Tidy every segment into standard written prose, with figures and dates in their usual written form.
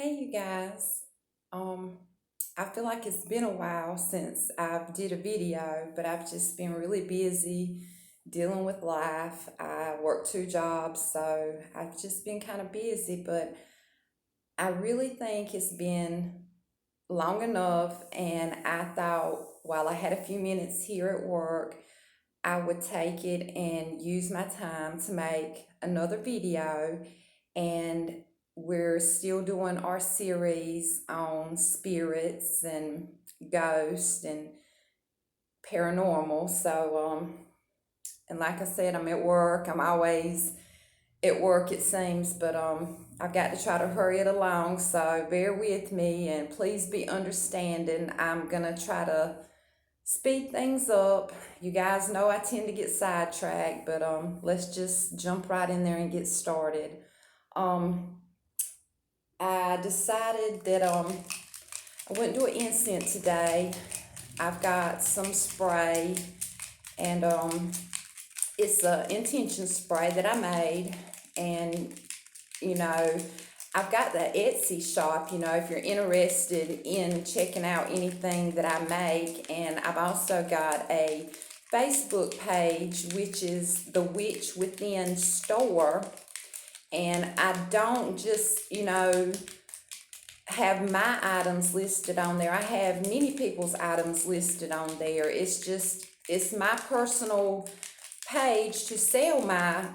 Hey you guys. Um I feel like it's been a while since I've did a video, but I've just been really busy dealing with life. I work two jobs, so I've just been kind of busy, but I really think it's been long enough, and I thought while I had a few minutes here at work, I would take it and use my time to make another video. And we're still doing our series on spirits and ghosts and paranormal. And like I said, I'm at work. I'm always at work, it seems, but I've got to try to hurry it along. So bear with me and please be understanding. I'm gonna try to speed things up. You guys know I tend to get sidetracked, but let's just jump right in there and get started. Um, I decided that I wouldn't do an incense today. I've got some spray, and it's a intention spray that I made, and you know, I've got the Etsy shop, if you're interested in checking out anything that I make. And I've also got a Facebook page, which is the Witch Within Store. And I don't just, have my items listed on there. I have many people's items listed on there. It's my personal page to sell my,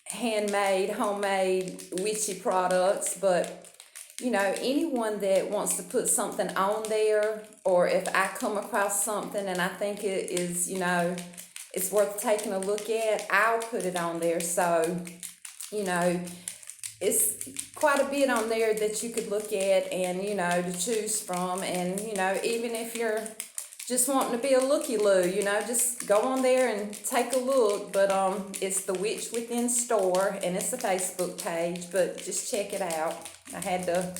handmade, homemade, witchy products. But anyone that wants to put something on there, or if I come across something and I think it is, it's worth taking a look at, I'll put it on there. So, you know, it's quite a bit on there that you could look at and, to choose from. And, even if you're just wanting to be a looky-loo, just go on there and take a look. But it's the Witch Within Store, and it's a Facebook page, but just check it out. I had to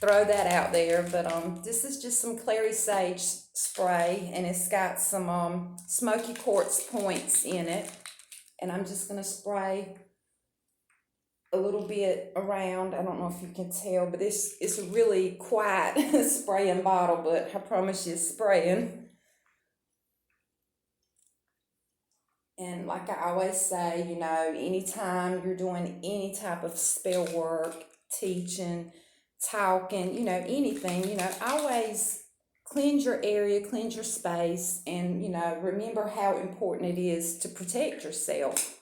throw that out there. But this is just some clary sage spray, and it's got some smoky quartz points in it. And I'm just going to spray a little bit around. I don't know if you can tell, but it's a really quiet spraying bottle, but I promise you it's spraying. And like I always say, anytime you're doing any type of spell work, teaching, talking, anything, always cleanse your area, cleanse your space, and, remember how important it is to protect yourself.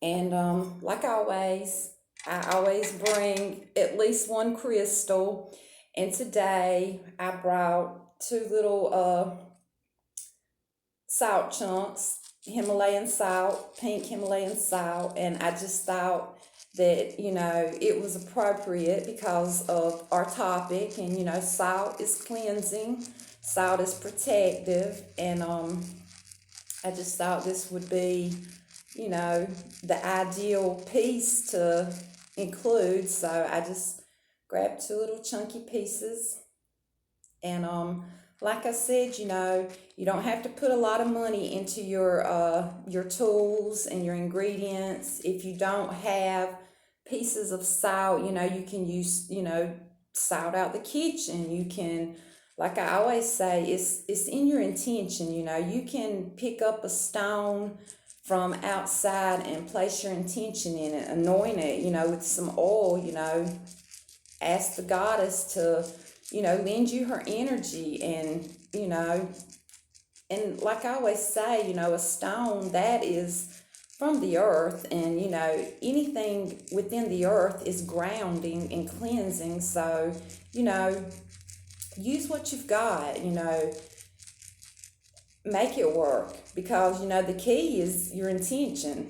And I always bring at least one crystal. And today I brought two little salt chunks, Himalayan salt, pink Himalayan salt. And I just thought that, it was appropriate because of our topic. And, salt is cleansing, salt is protective. And I just thought this would be, the ideal piece to include. So I just grabbed two little chunky pieces. And like I said, you don't have to put a lot of money into your tools and your ingredients. If you don't have pieces of salt, you can use, salt out the kitchen. You can, like I always say, it's in your intention. You can pick up a stone from outside and place your intention in it, anoint it, with some oil, ask the goddess to, lend you her energy. And, and like I always say, a stone that is from the earth, and, anything within the earth is grounding and cleansing. So, use what you've got, make it work, because the key is your intention.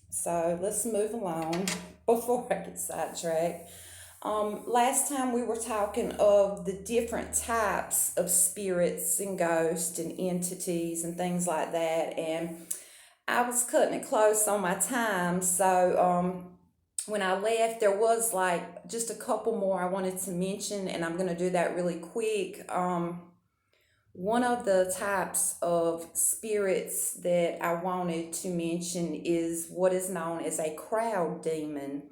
So let's move along before I get sidetracked. Last time we were talking of the different types of spirits and ghosts and entities and things like that, and I was cutting it close on my time. So when I left, there was like just a couple more I wanted to mention, and I'm going to do that really quick. One of the types of spirits that I wanted to mention is what is known as a crowd demon.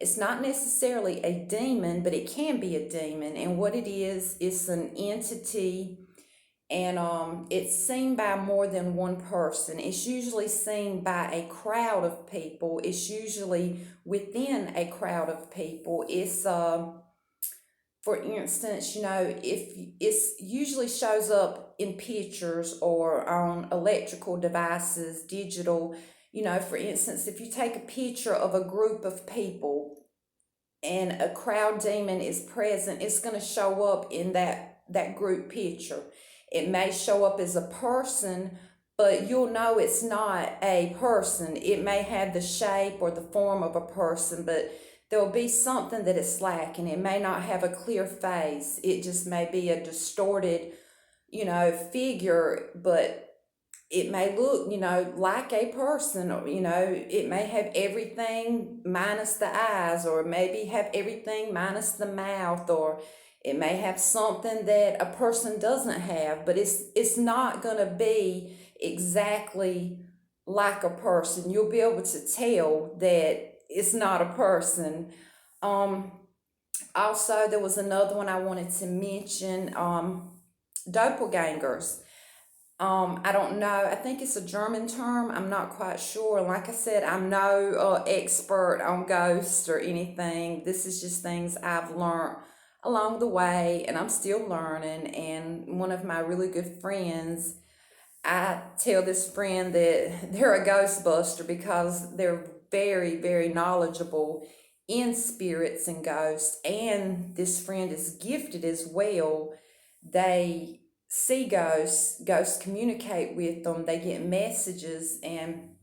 It's not necessarily a demon, but it can be a demon. And what it is, it's an entity, and it's seen by more than one person. It's usually seen by a crowd of people. It's usually within a crowd of people. It's for instance, if it's usually shows up in pictures or on electrical devices, digital. For instance, if you take a picture of a group of people and a crowd demon is present, it's going to show up in that group picture. It may show up as a person, but you'll know it's not a person. It may have the shape or the form of a person, but there'll be something that is lacking. It may not have a clear face. It just may be a distorted, figure, but it may look, like a person, or, it may have everything minus the eyes, or maybe have everything minus the mouth, or it may have something that a person doesn't have, but it's not going to be exactly like a person. You'll be able to tell that it's not a person. Um, Also, there was another one I wanted to mention, doppelgangers. I don't know. I think it's a German term. I'm not quite sure. Like I said, I'm no expert on ghosts or anything. This is just things I've learned along the way, and I'm still learning. And one of my really good friends, I tell this friend that they're a ghostbuster because they're very, very knowledgeable in spirits and ghosts. And this friend is gifted as well. They see ghosts, ghosts communicate with them, they get messages. And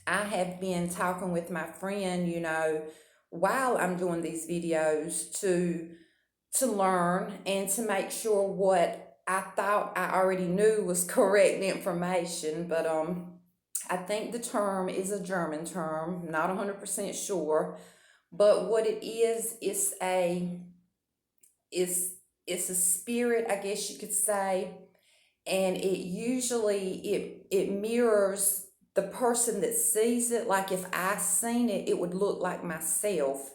I have been talking with my friend, while I'm doing these videos to learn and to make sure what I thought I already knew was correct information. But I think the term is a German term, not 100% sure. But what it is is it's a spirit, I guess you could say, and it usually it mirrors the person that sees it. Like if I seen it, it would look like myself.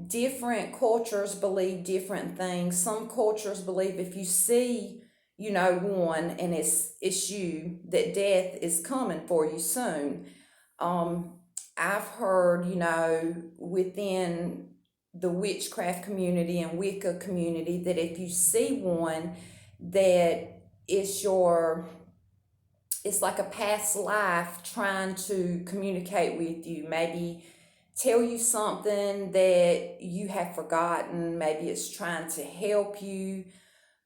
Different cultures believe different things. Some cultures believe if you see, one, and it's you, that death is coming for you soon. I've heard, within the witchcraft community and Wicca community, that if you see one, that it's like a past life trying to communicate with you, maybe tell you something that you have forgotten. Maybe it's trying to help you.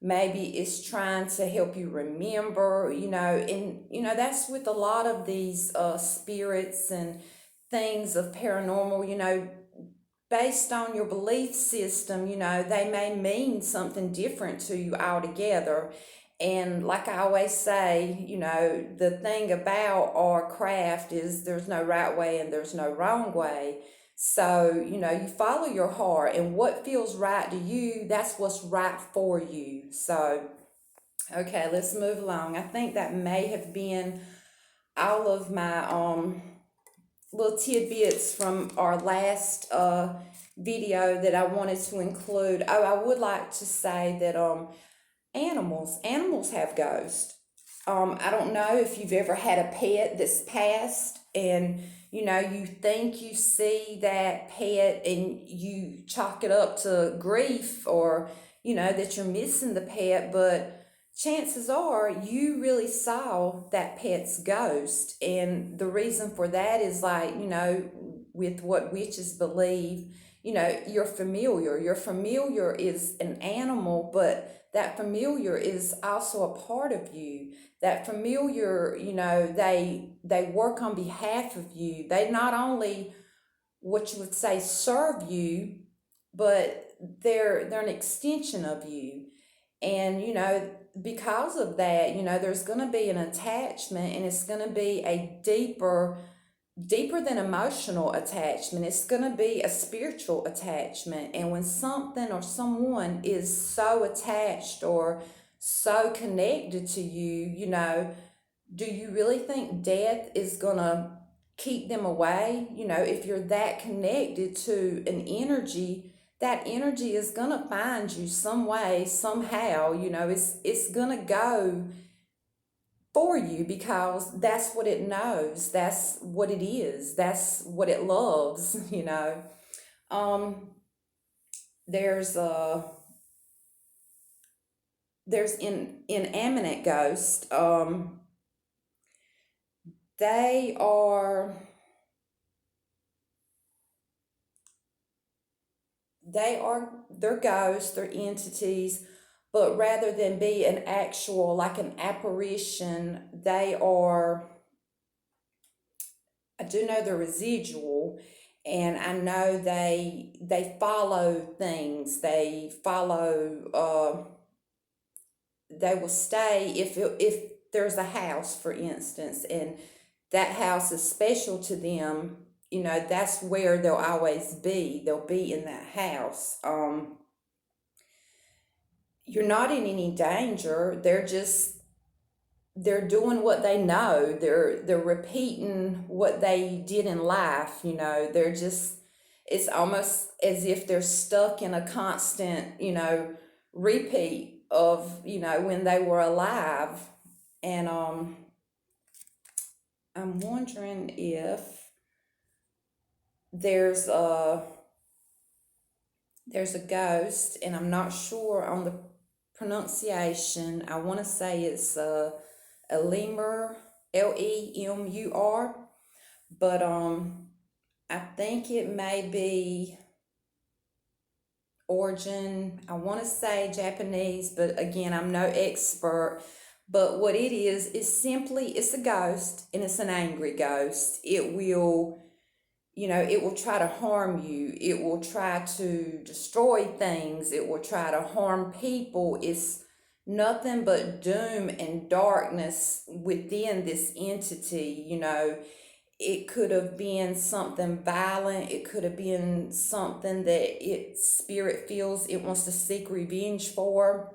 Maybe it's trying to help you remember, and that's with a lot of these spirits and things of paranormal, based on your belief system, they may mean something different to you altogether. And like I always say, the thing about our craft is there's no right way and there's no wrong way. So, you follow your heart, and what feels right to you, that's what's right for you. So, okay, let's move along. I think that may have been all of my little tidbits from our last video that I wanted to include. Oh, I would like to say that animals have ghosts. I don't know if you've ever had a pet that's passed, and you think you see that pet and you chalk it up to grief, or that you're missing the pet, but chances are you really saw that pet's ghost. And the reason for that is, like, with what witches believe, your familiar is an animal, but that familiar is also a part of you. That familiar, they work on behalf of you. They not only, what you would say, serve you, but they're an extension of you. And because of that, there's going to be an attachment, and it's going to be a deeper than emotional attachment. It's going to be a spiritual attachment. And when something or someone is so attached or so connected to you, do you really think death is going to keep them away. If you're that connected to an energy, that energy is gonna find you some way, somehow. It's gonna go for you because that's what it knows. That's what it is. That's what it loves. Um, there's inanimate ghosts. They are they're ghosts, they're entities, but rather than be an actual, like an apparition, they are, I do know they're residual, and I know they follow things. They follow. They will stay if there's a house, for instance, and that house is special to them. That's where they'll always be. They'll be in that house. You're not in any danger. They're doing what they know. They're repeating what they did in life. They're just, it's almost as if they're stuck in a constant, repeat of, when they were alive. And I'm wondering if there's a ghost, and I'm not sure on the pronunciation. I want to say it's a lemur, Lemur, but I think it may be origin. I want to say Japanese, but again, I'm no expert. But what it is simply, it's a ghost, and it's an angry ghost. It will try to harm you. It will try to destroy things. It will try to harm people. It's nothing but doom and darkness within this entity. It could have been something violent. It could have been something that its spirit feels it wants to seek revenge for,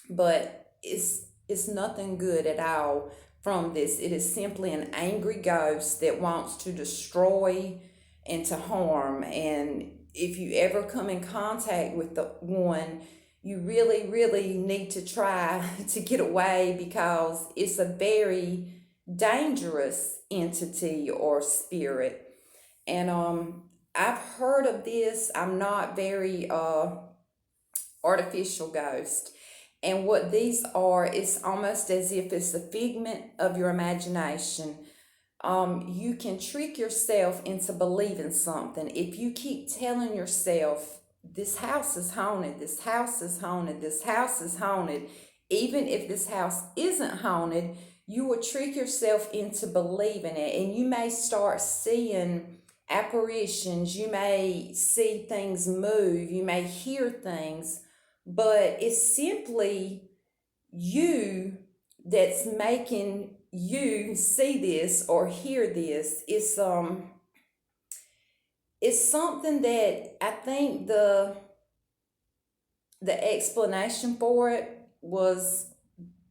but it's nothing good at all from this. It is simply an angry ghost that wants to destroy and to harm. And if you ever come in contact with the one, you really, really need to try to get away, because it's a very dangerous entity or spirit. And I've heard of this. I'm not very artificial ghost. And what these are, it's almost as if it's a figment of your imagination. You can trick yourself into believing something. If you keep telling yourself, this house is haunted, this house is haunted, this house is haunted, even if this house isn't haunted, you will trick yourself into believing it. And you may start seeing apparitions, you may see things move, you may hear things, but it's simply you that's making you see this or hear this. It's something that I think the explanation for it was,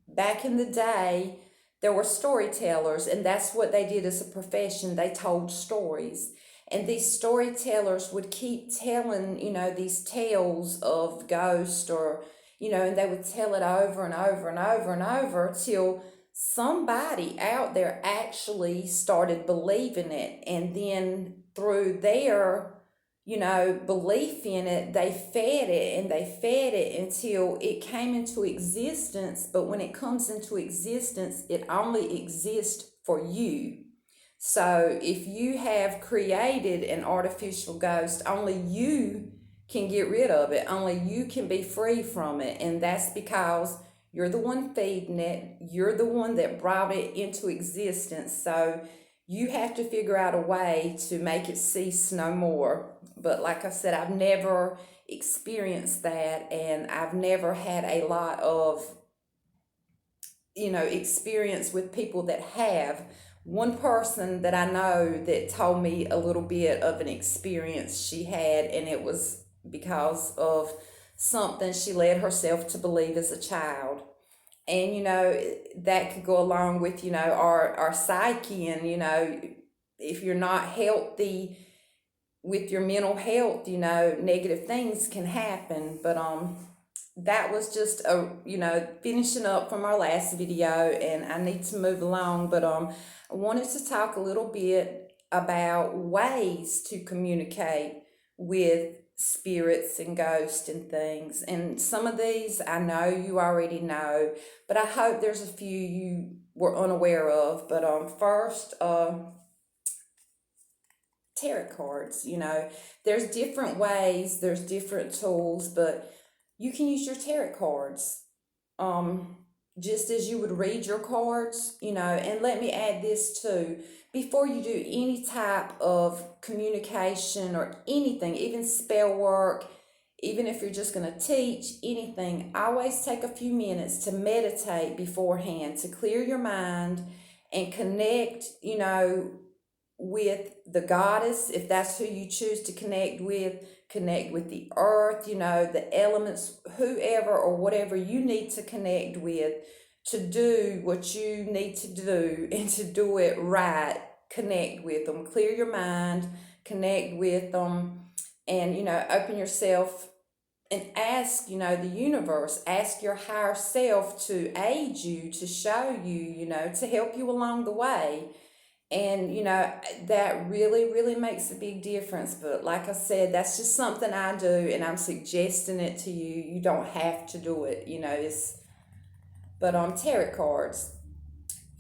back in the day there were storytellers, and that's what they did as a profession. They told stories, and these storytellers would keep telling these tales of ghosts, or and they would tell it over and over and over and over till somebody out there actually started believing it. And then through their belief in it, they fed it and they fed it until it came into existence. But when it comes into existence, it only exists for you. So if you have created an artificial ghost, only you can get rid of it. Only you can be free from it. And that's because you're the one feeding it. You're the one that brought it into existence. So you have to figure out a way to make it cease no more. But like I said, I've never experienced that, and I've never had a lot of experience with people that have. One person that I know that told me a little bit of an experience she had, and it was because of something she led herself to believe as a child. And that could go along with our psyche, and if you're not healthy with your mental health, negative things can happen. But that was just finishing up from our last video, and I need to move along. But I wanted to talk a little bit about ways to communicate with spirits and ghosts and things. And some of these I know you already know, but I hope there's a few you were unaware of. But first, tarot cards. There's different ways, there's different tools, but you can use your tarot cards just as you would read your cards. And let me add this too: before you do any type of communication or anything, even spell work, even if you're just going to teach anything, always take a few minutes to meditate beforehand, to clear your mind and connect, with the goddess, if that's who you choose to connect with the earth, the elements, whoever or whatever you need to connect with to do what you need to do and to do it right. Connect with them, clear your mind, connect with them, and open yourself and ask, the universe, ask your higher self to aid you, to show you, to help you along the way. And that really really makes a big difference. But like I said, that's just something I do, and I'm suggesting it to you. You don't have to do it. It's But on tarot cards,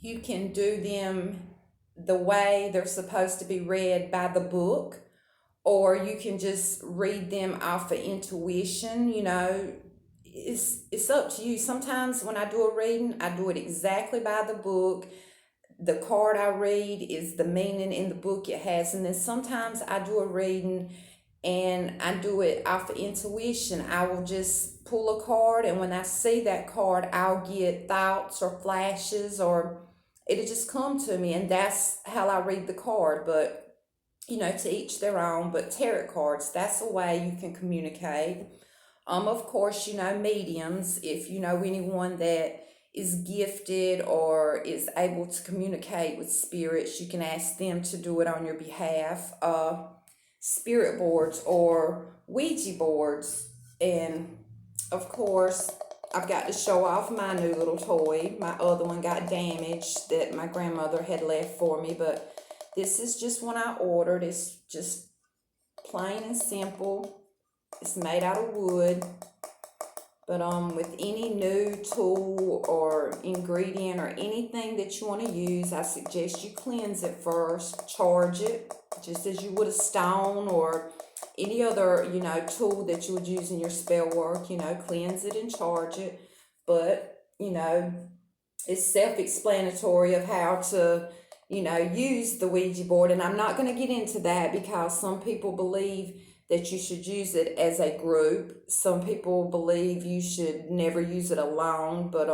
you can do them the way they're supposed to be read by the book, or you can just read them off of intuition. It's up to you. Sometimes when I do a reading, I do it exactly by the book. The card I read is the meaning in the book it has. And then sometimes I do a reading and I do it off of intuition. I will just pull a card, and when I see that card, I'll get thoughts or flashes, or it'll just come to me, and that's how I read the card. But to each their own. But tarot cards, that's a way you can communicate. Of course, mediums, if you know anyone that is gifted or is able to communicate with spirits, you can ask them to do it on your behalf. Spirit boards or Ouija boards. And of course, I've got to show off my new little toy. My other one got damaged that my grandmother had left for me, but this is just one I ordered. It's just plain and simple. It's made out of wood. But with any new tool or ingredient or anything that you want to use, I suggest you cleanse it first, charge it, just as you would a stone or any other, tool that you would use in your spell work. Cleanse it and charge it. But, it's self-explanatory of how to, use the Ouija board. And I'm not going to get into that because some people believe that you should use it as a group. Some people believe you should never use it alone, but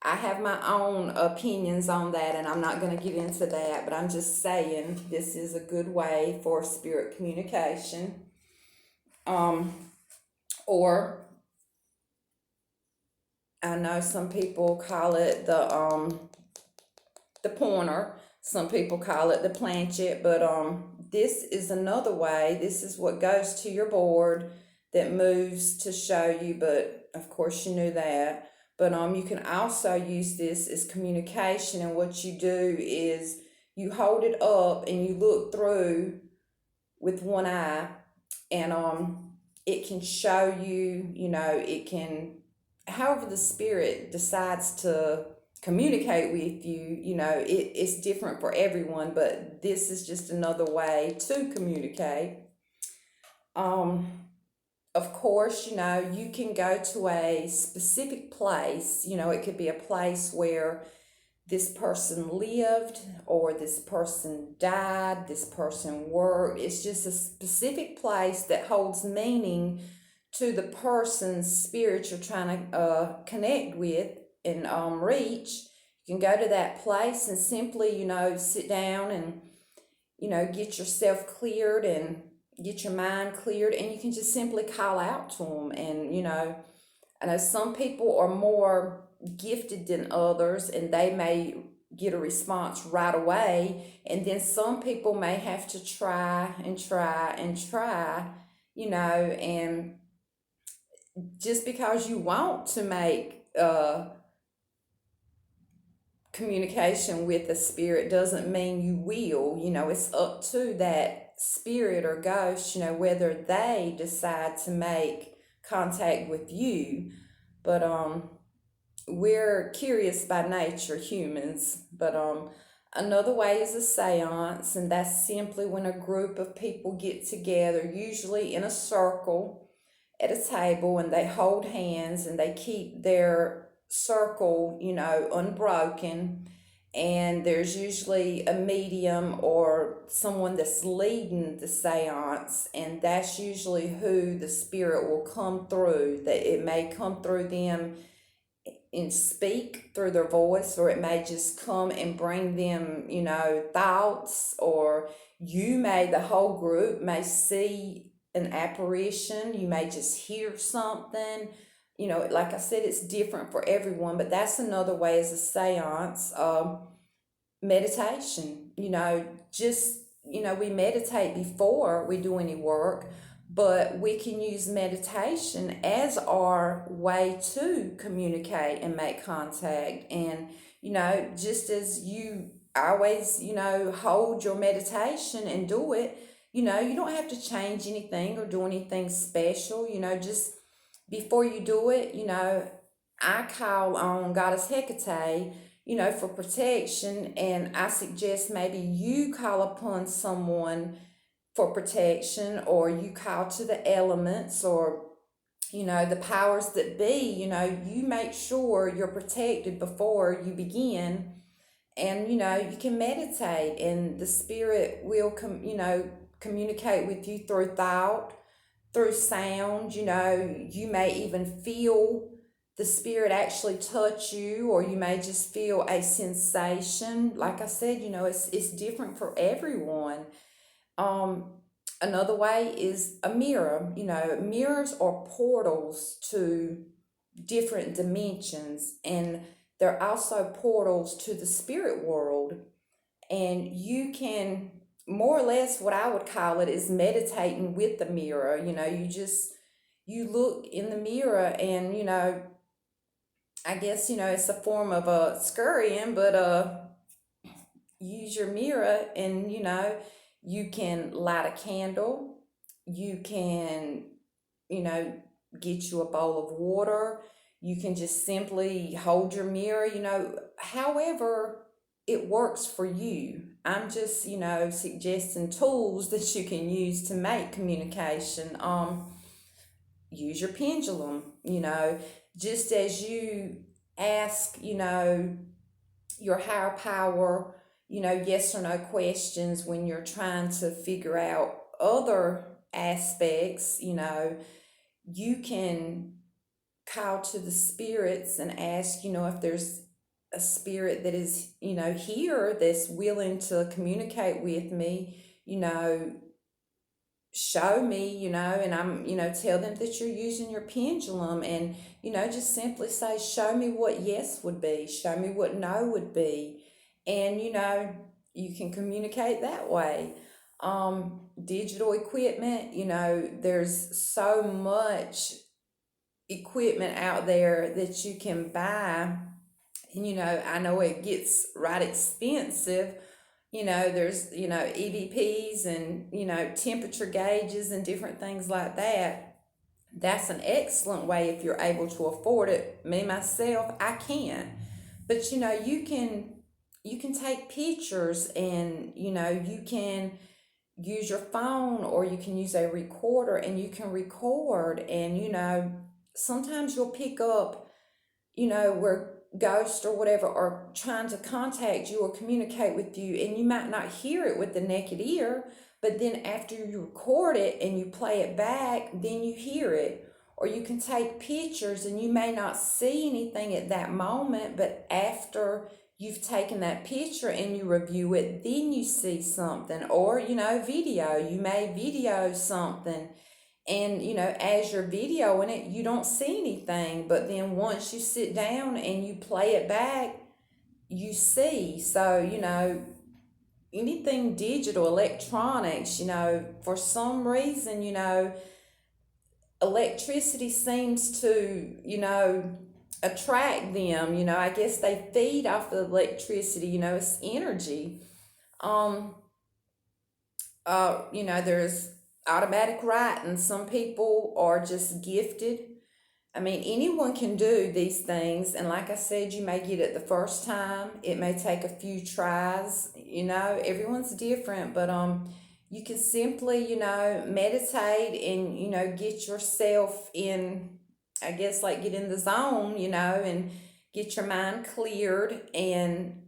I have my own opinions on that, and I'm not going to get into that, but I'm just saying this is a good way for spirit communication. Or I know some people call it the pointer. Some people call it the planchette, but this is another way. This is what goes to your board that moves to show you, but of course you knew that. But you can also use this as communication, and what you do is you hold it up and you look through with one eye, and it can show you, it can, however the spirit decides to communicate with you, it's different for everyone, but this is just another way to communicate. Of course, you can go to a specific place. It could be a place where this person lived or this person died, this person worked. It's just a specific place that holds meaning to the person's spirit you're trying to connect with and reach. You can go to that place and simply, sit down and, get yourself cleared and get your mind cleared, and you can just simply call out to them. And, I know some people are more gifted than others, and they may get a response right away. And then some people may have to try and try and try, and just because you want to make communication with the spirit doesn't mean you will. It's up to that spirit or ghost, whether they decide to make contact with you. But we're curious by nature, humans. But another way is a seance, and that's simply when a group of people get together, usually in a circle at a table, and they hold hands and they keep their circle, unbroken. And there's usually a medium or someone that's leading the seance, and that's usually who the spirit will come through. That it may come through them and speak through their voice, or it may just come and bring them, thoughts, or the whole group may see an apparition, you may just hear something. Like I said, it's different for everyone, but that's another way as a seance. Meditation, just, we meditate before we do any work, but we can use meditation as our way to communicate and make contact. And, just as you always, hold your meditation and do it, you don't have to change anything or do anything special, just before you do it, I call on Goddess Hecate, for protection, and I suggest maybe you call upon someone for protection, or you call to the elements, or the powers that be. You make sure you're protected before you begin, and you can meditate, and the spirit will communicate with you through thought, through sound. You may even feel the spirit actually touch you, or you may just feel a sensation. Like I said, it's different for everyone. um Another way is a mirror. Mirrors are portals to different dimensions, and they're also portals to the spirit world. And you can, more or less, what I would call it is meditating with the mirror. You look in the mirror, and I guess it's a form of a scurrying, but use your mirror, and you can light a candle. You can, you know get you a bowl of water. You can just simply hold your mirror, however it works for you. I'm just, suggesting tools that you can use to make communication. Use your pendulum, just as you ask, your higher power, yes or no questions when you're trying to figure out other aspects. You can call to the spirits and ask, if there's a spirit that is, here, that's willing to communicate with me, show me, and I'm, tell them that you're using your pendulum, and, just simply say, show me what yes would be, show me what no would be. And, you can communicate that way. Digital equipment, there's so much equipment out there that you can buy. And, I know it gets right expensive. There's, EVPs and, temperature gauges and different things like that. That's an excellent way if you're able to afford it. Me, myself, I can't. But, you can take pictures, and, you can use your phone, or you can use a recorder, and you can record. And, sometimes you'll pick up, where ghosts or whatever are trying to contact you or communicate with you, and you might not hear it with the naked ear, but then after you record it and you play it back, then you hear it. Or you can take pictures, and you may not see anything at that moment, but after you've taken that picture and you review it, then you see something. Or, video, you may video something, and, as you're videoing it, you don't see anything. But then once you sit down and you play it back, you see. So, anything digital, electronics, for some reason, electricity seems to, attract them. I guess they feed off the electricity, it's energy. Um, there's automatic writing. Some people are just gifted. I mean, anyone can do these things, and like I said, you may get it the first time. It may take a few tries. Everyone's different, but you can simply, meditate and get yourself in. I guess like get in the zone, and get your mind cleared. And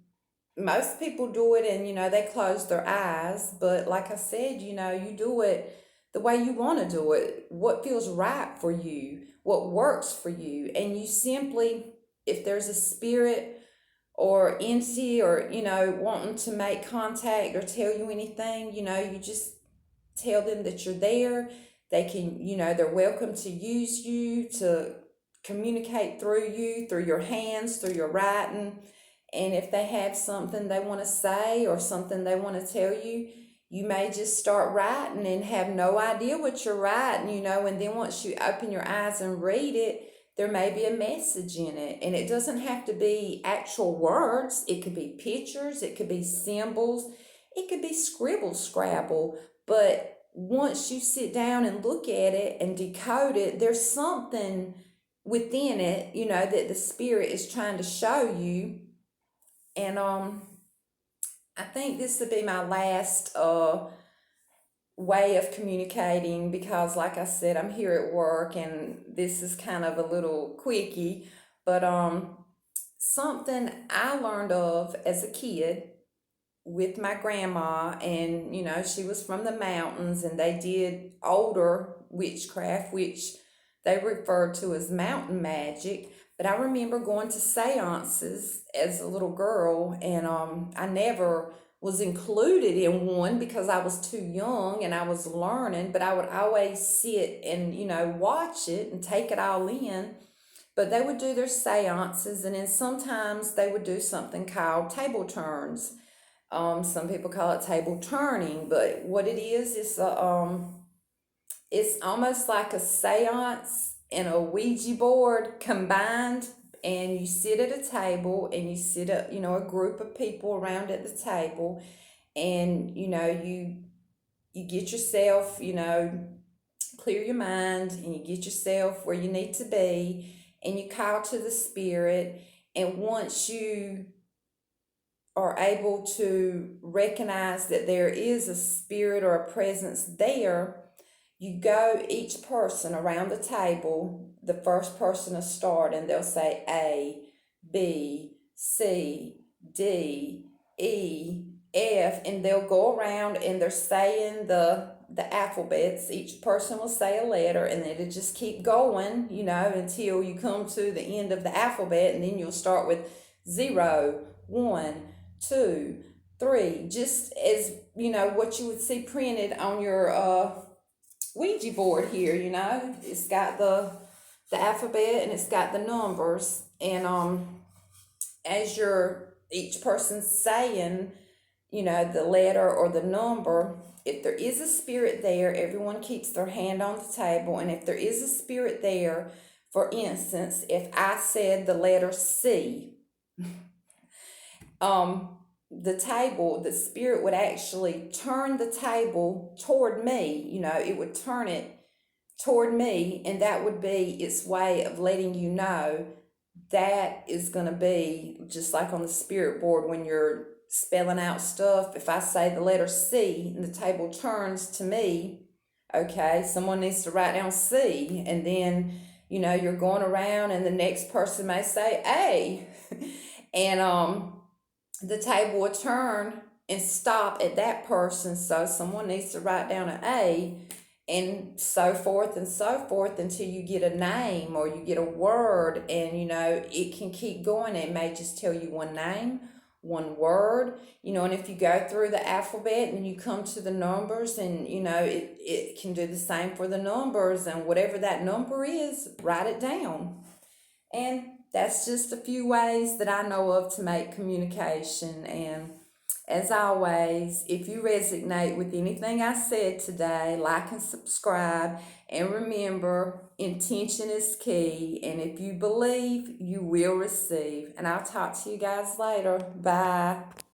most people do it, and they close their eyes. But like I said, you do it the way you want to do it, what feels right for you, what works for you. And you simply, if there's a spirit or entity or wanting to make contact or tell you anything, you just tell them that you're there. They can, they're welcome to use you, to communicate through you, through your hands, through your writing. And if they have something they want to say or something they want to tell you, you may just start writing and have no idea what you're writing, and then once you open your eyes and read it, there may be a message in it. And it doesn't have to be actual words, it could be pictures, it could be symbols, it could be scribble scrabble. But once you sit down and look at it and decode it, there's something within it, that the spirit is trying to show you. And I think this would be my last way of communicating, because like I said, I'm here at work and this is kind of a little quickie. But something I learned of as a kid with my grandma, and she was from the mountains, and they did older witchcraft, which they referred to as mountain magic. But I remember going to seances as a little girl, and I never was included in one because I was too young and I was learning, but I would always sit and, watch it and take it all in. But they would do their seances, and then sometimes they would do something called table turns. Some people call it table turning, but what it is it's almost like a seance and a Ouija board combined. And you sit at a table, and you sit a group of people around at the table, and you get yourself, clear your mind, and you get yourself where you need to be, and you call to the spirit. And once you are able to recognize that there is a spirit or a presence there, you go each person around the table, the first person to start, and they'll say A, B, C, D, E, F, and they'll go around and they're saying the alphabets. Each person will say a letter, and then it'll just keep going, until you come to the end of the alphabet, and then you'll start with 0, 1, 2, 3, just as what you would see printed on your Ouija board here. It's got the alphabet and it's got the numbers. And as you're each person saying the letter or the number, if there is a spirit there, everyone keeps their hand on the table. And if there is a spirit there, for instance, if I said the letter C, the spirit would actually turn the table toward me. It would turn it toward me, and that would be its way of letting you know that is going to be just like on the spirit board when you're spelling out stuff. If I say the letter C and the table turns to me, okay, someone needs to write down C. And then you're going around, and the next person may say A. And the table will turn and stop at that person, so someone needs to write down an A, and so forth until you get a name or you get a word. And it can keep going. It may just tell you one name, one word, and if you go through the alphabet and you come to the numbers, and it can do the same for the numbers, and whatever that number is, write it down. And that's just a few ways that I know of to make communication. And as always, if you resonate with anything I said today, like and subscribe. And remember, intention is key. And if you believe, you will receive. And I'll talk to you guys later. Bye.